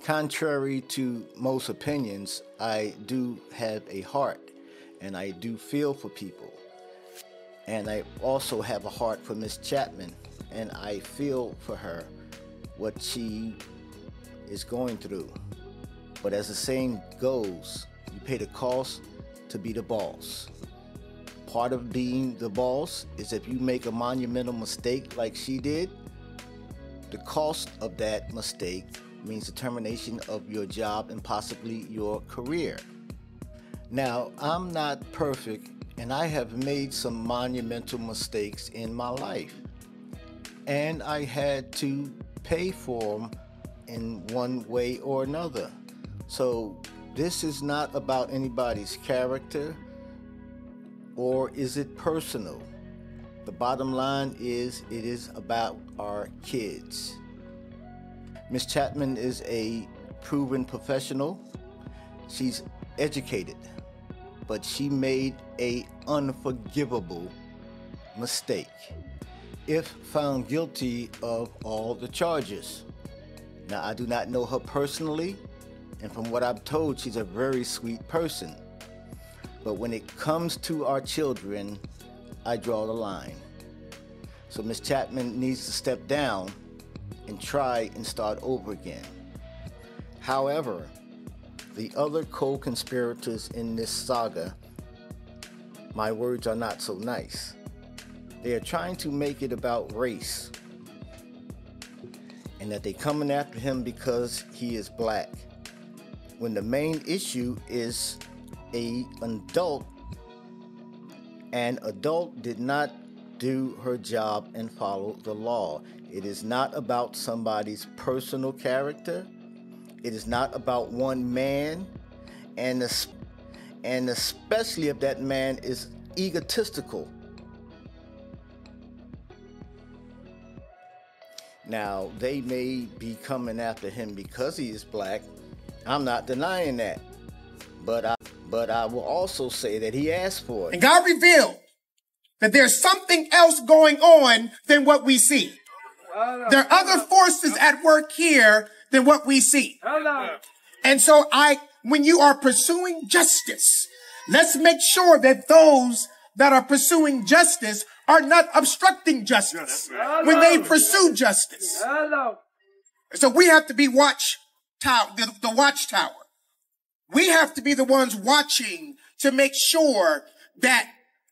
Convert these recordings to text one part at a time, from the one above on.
Contrary to most opinions, I do have a heart and I do feel for people. And I also have a heart for Miss Chapman, and I feel for her what she is going through. But as the saying goes, you pay the cost to be the boss. Part of being the boss is if you make a monumental mistake like she did, the cost of that mistake means the termination of your job and possibly your career. Now, I'm not perfect, and I have made some monumental mistakes in my life. And I had to pay for them in one way or another. So this is not about anybody's character, or is it personal? The bottom line is it is about our kids. Miss Chapman is a proven professional. She's educated, but she made an unforgivable mistake if found guilty of all the charges. Now, I do not know her personally, and from what I've told, she's a very sweet person. But when it comes to our children, I draw the line. So Miss Chapman needs to step down and try and start over again. However, the other co-conspirators in this saga, my words are not so nice. They are trying to make it about race, and that they're coming after him because he is black, when the main issue is an adult did not do her job and follow the law. It is not about somebody's personal character. It is not about one man, and especially if that man is egotistical. Now, they may be coming after him because he is black. I'm not denying that. But I will also say that he asked for it. And God revealed that there's something else going on than what we see. There are other forces at work here than what we see. And so when you are pursuing justice, let's make sure that those that are pursuing justice are not obstructing justice when they pursue justice. So we have to be the watchtower. We have to be the ones watching to make sure that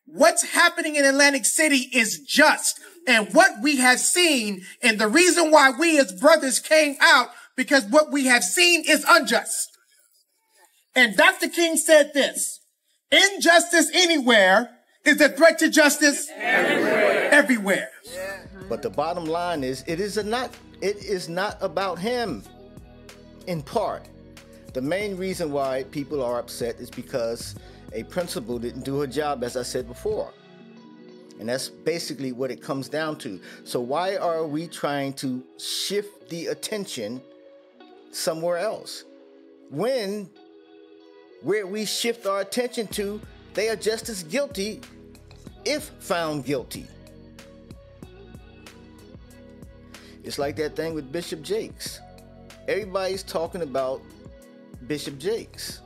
what's happening in Atlantic City is just. And what we have seen, and the reason why we as brothers came out, because what we have seen is unjust. And Dr. King said this: injustice anywhere is a threat to justice everywhere. But the bottom line is, it is not about him. In part, the main reason why people are upset is because a principal didn't do her job, as I said before. And that's basically what it comes down to. So why are we trying to shift the attention somewhere else? Where we shift our attention to, they are just as guilty if found guilty. It's like that thing with Bishop Jakes. Everybody's talking about Bishop Jakes.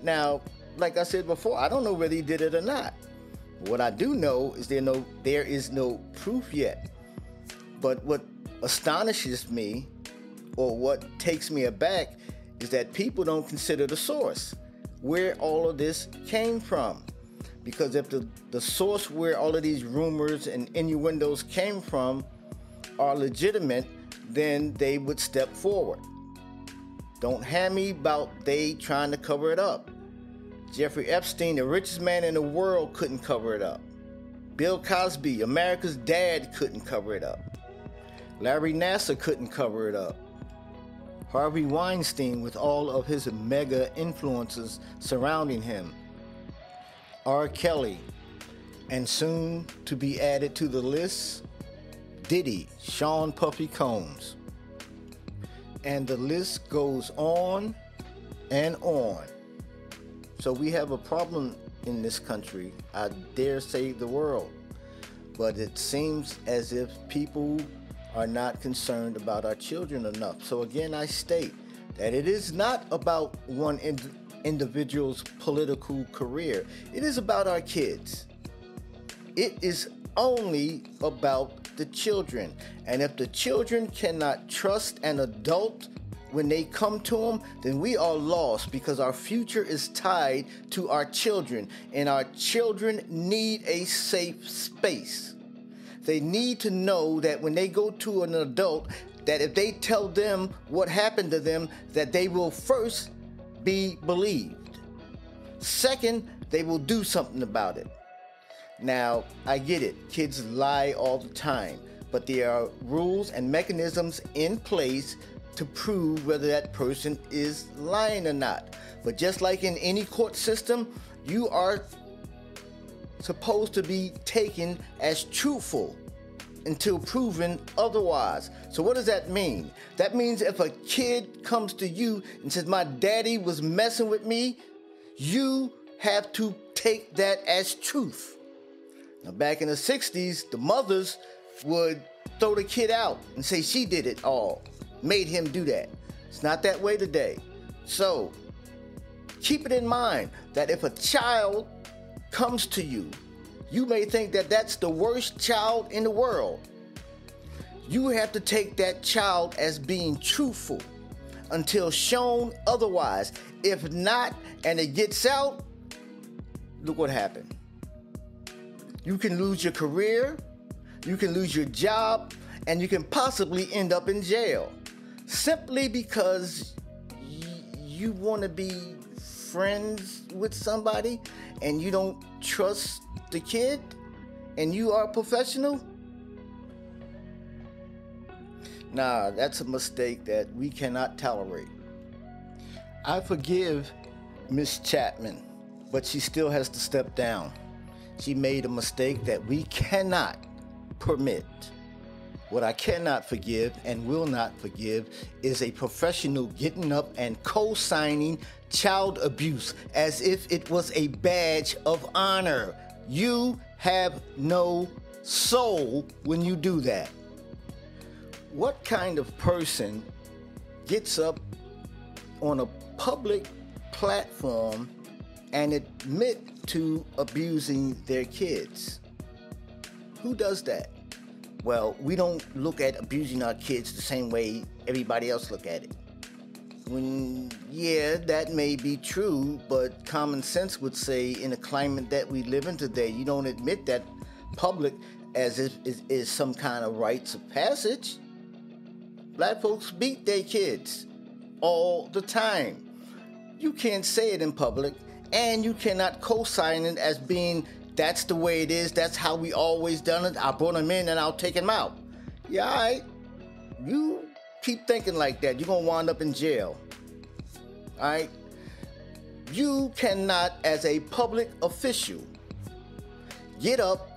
Now, like I said before, I don't know whether he did it or not. What I do know is there is no proof yet. But what astonishes me, or what takes me aback, is that people don't consider the source, where all of this came from. Because if the source where all of these rumors and innuendos came from are legitimate, then they would step forward. Don't hand me about they trying to cover it up. Jeffrey Epstein, the richest man in the world, couldn't cover it up. Bill Cosby, America's dad, couldn't cover it up. Larry Nassar couldn't cover it up. Harvey Weinstein, with all of his mega influences surrounding him. R. Kelly, and soon to be added to the list, Diddy, Sean Puffy Combs. And the list goes on and on. So we have a problem in this country, I dare say the world. But it seems as if people are not concerned about our children enough. So again, I state, that it is not about one individual's political career. It is about our kids. It is only about the children. And if the children cannot trust an adult when they come to them, then we are lost, because our future is tied to our children, and our children need a safe space. They need to know that when they go to an adult, that if they tell them what happened to them, that they will first be believed. Second, they will do something about it. Now, I get it. Kids lie all the time, but there are rules and mechanisms in place to prove whether that person is lying or not. But just like in any court system, you are supposed to be taken as truthful until proven otherwise. So what does that mean? That means if a kid comes to you and says, my daddy was messing with me, you have to take that as truth. Now, back in the 60s, the mothers would throw the kid out and say she did it all, made him do that. It's not that way today. So keep it in mind that if a child comes to you, you may think that that's the worst child in the world. You have to take that child as being truthful until shown otherwise. If not, and it gets out, look what happened. You can lose your career, you can lose your job, and you can possibly end up in jail. Simply because you want to be friends with somebody and you don't trust the kid and you are a professional? Nah, that's a mistake that we cannot tolerate. I forgive Miss Chapman, but she still has to step down. She made a mistake that we cannot permit. What I cannot forgive and will not forgive is a professional getting up and co-signing child abuse as if it was a badge of honor. You have no soul when you do that. What kind of person gets up on a public platform and admit to abusing their kids? Who does that? Well, we don't look at abusing our kids the same way everybody else look at it. Yeah, that may be true, but common sense would say in the climate that we live in today, you don't admit that public as if it is some kind of rites of passage. Black folks beat their kids all the time. You can't say it in public, and you cannot co-sign it as being, that's the way it is, that's how we always done it, I brought him in and I'll take him out. Yeah, all right. You keep thinking like that, you're gonna wind up in jail. All right? You cannot, as a public official, get up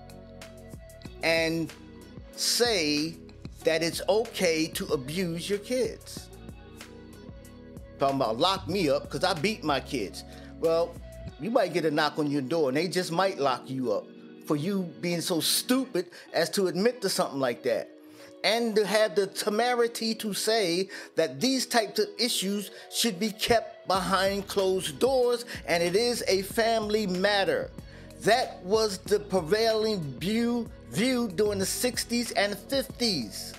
and say that it's okay to abuse your kids. Talking about lock me up because I beat my kids. Well, you might get a knock on your door and they just might lock you up for you being so stupid as to admit to something like that. And to have the temerity to say that these types of issues should be kept behind closed doors and it is a family matter. That was the prevailing view during the 60s and 50s.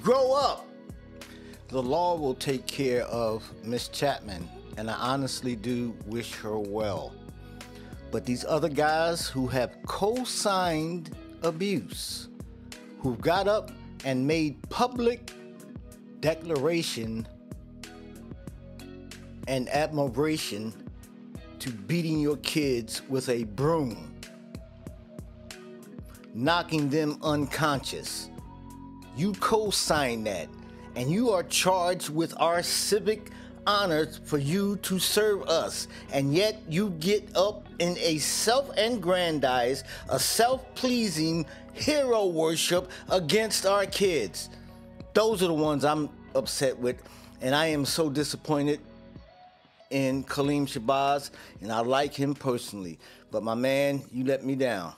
Grow up. The law will take care of Miss Chapman, and I honestly do wish her well. But these other guys who have co-signed abuse, who got up and made public declaration and admiration to beating your kids with a broom, knocking them unconscious. You co-sign that, and you are charged with our civic honors for you to serve us, and yet you get up in a self-aggrandized, a self-pleasing hero worship against our kids. Those are the ones I'm upset with, and I am so disappointed in Kaleem Shabazz, and I like him personally. But my man, you let me down.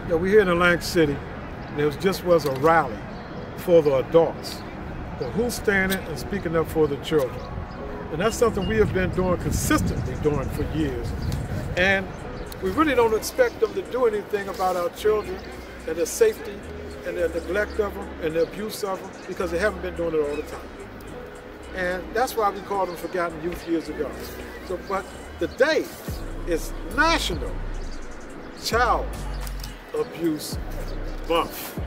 Yeah, we're here in Atlantic City, and it was a rally for the adults, but who's standing and speaking up for the children? And that's something we have been consistently doing for years. And we really don't expect them to do anything about our children and their safety and their neglect of them and their abuse of them, because they haven't been doing it all the time. And that's why we called them Forgotten Youth years ago. So, but today is National Child Abuse Month.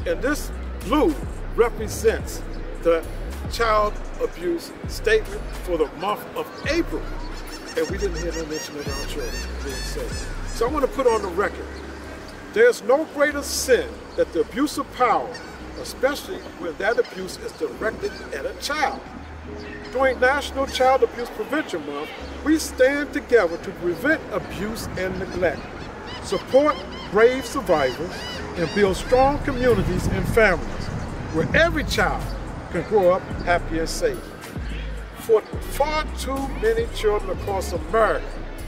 And this blue represents the child abuse statement for the month of April. And we didn't hear no mention of our children being safe. So I want to put on the record, there's no greater sin than the abuse of power, especially when that abuse is directed at a child. During National Child Abuse Prevention Month, we stand together to prevent abuse and neglect, support brave survivors, and build strong communities and families where every child can grow up happy and safe. For far too many children across America,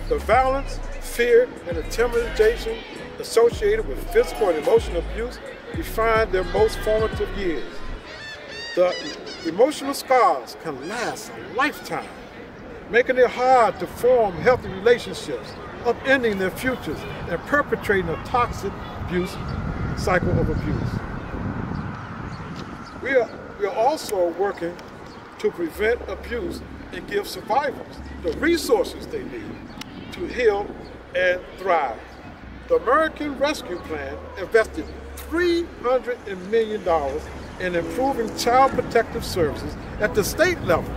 the violence, fear, and intimidation associated with physical and emotional abuse define their most formative years. The emotional scars can last a lifetime, making it hard to form healthy relationships, upending their futures, and perpetrating a toxic abuse cycle of abuse. We are also working to prevent abuse and give survivors the resources they need to heal and thrive. The American Rescue Plan invested $300 million in improving child protective services at the state level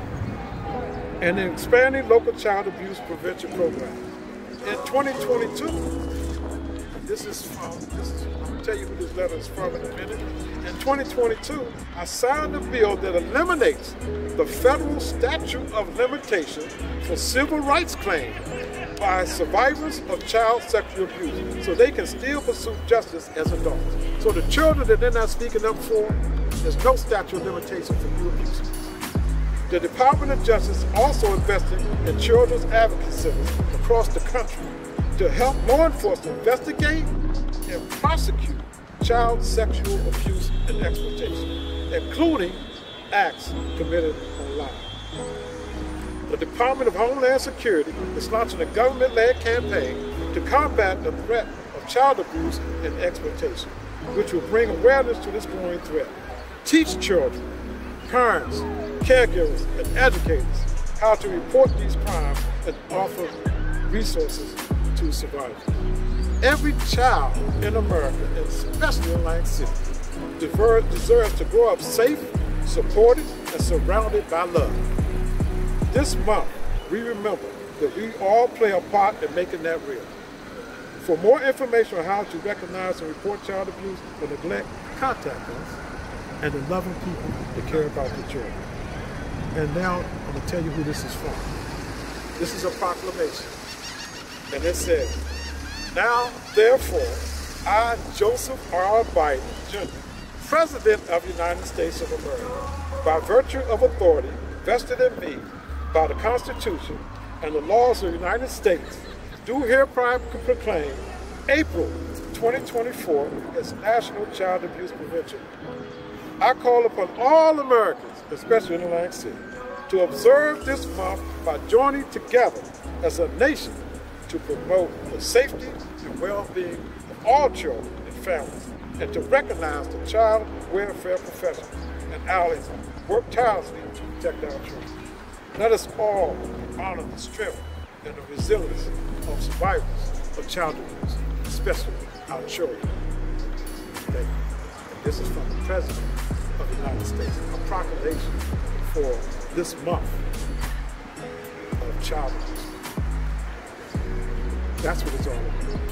and in expanding local child abuse prevention programs. In 2022, I'm going to tell you who this letter is from in a minute. In 2022, I signed a bill that eliminates the federal statute of limitation for civil rights claims by survivors of child sexual abuse, so they can still pursue justice as adults. So the children that they're not speaking up for, there's no statute of limitation for new abuse. The Department of Justice also invested in children's advocacy centers across the country to help law enforcement investigate and prosecute child sexual abuse and exploitation, including acts committed online. The Department of Homeland Security is launching a government-led campaign to combat the threat of child abuse and exploitation, which will bring awareness to this growing threat. Teach children, parents, caregivers, and educators how to report these crimes and offer resources to survivors. Every child in America, and especially in Atlantic City, deserves to grow up safe, supported, and surrounded by love. This month, we remember that we all play a part in making that real. For more information on how to recognize and report child abuse or neglect, contact us and the loving people that care about the children. And now I'm going to tell you who this is from. This is a proclamation. And it says, "Now, therefore, I, Joseph R. Biden, Jr., President of the United States of America, by virtue of authority vested in me by the Constitution and the laws of the United States, do hereby proclaim April 2024 as National Child Abuse Prevention Month. I call upon all Americans, especially in Atlantic City, to observe this month by joining together as a nation to promote the safety and well-being of all children and families, and to recognize the child welfare professionals and allies who work tirelessly to protect our children. Let us all honor the strength and the resilience of survivors of child abuse, especially our children. Thank you. And this is from the President of the United States, a proclamation for this month of child abuse. That's what it's all about.